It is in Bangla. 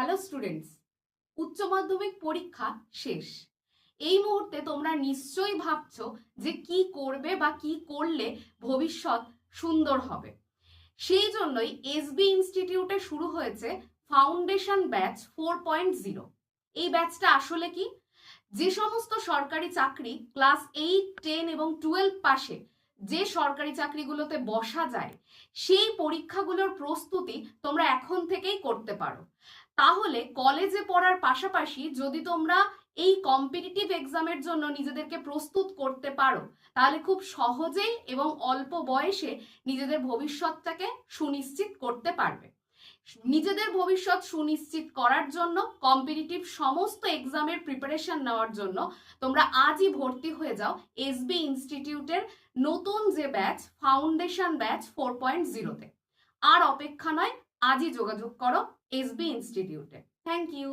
হ্যালো স্টুডেন্টস, উচ্চ মাধ্যমিক পরীক্ষা শেষ। এই মুহূর্তে তোমরা নিশ্চয়ই ভাবছো যে কি করবে বা কি করলে ভবিষ্যৎ সুন্দর হবে। সেই জন্যই এসবি ইনস্টিটিউটে শুরু হয়েছে ফাউন্ডেশন ব্যাচ 4.0। এই ব্যাচটা আসলে কি? যে সমস্ত সরকারি চাকরি ক্লাস 8, 10 এবং 12 পাশে যে সরকারি চাকরিগুলোতে বসা যায়, সেই পরীক্ষাগুলোর প্রস্তুতি তোমরা এখন থেকেই করতে পারো। তাহলে কলেজে পড়ার পাশাপাশি যদি তোমরা এই কম্পিটিটিভ এক্সামের জন্য নিজেদেরকে প্রস্তুত করতে পারো, তাহলে খুব সহজেই এবং অল্প বয়সে নিজেদের ভবিষ্যৎটাকে সুনিশ্চিত করতে পারবে। নিজেদের ভবিষ্যৎ সুনিশ্চিত করার জন্য, কম্পিটিটিভ সমস্ত এক্সামের প্রিপারেশন নেওয়ার জন্য তোমরা আজই ভর্তি হয়ে যাও এসবি ইনস্টিটিউটের নতুন যে ব্যাচ ফাউন্ডেশন ব্যাচ 4.0-তে। আর অপেক্ষা নয়, আজই যোগাযোগ করো এসবি ইনস্টিটিউটে। Thank you.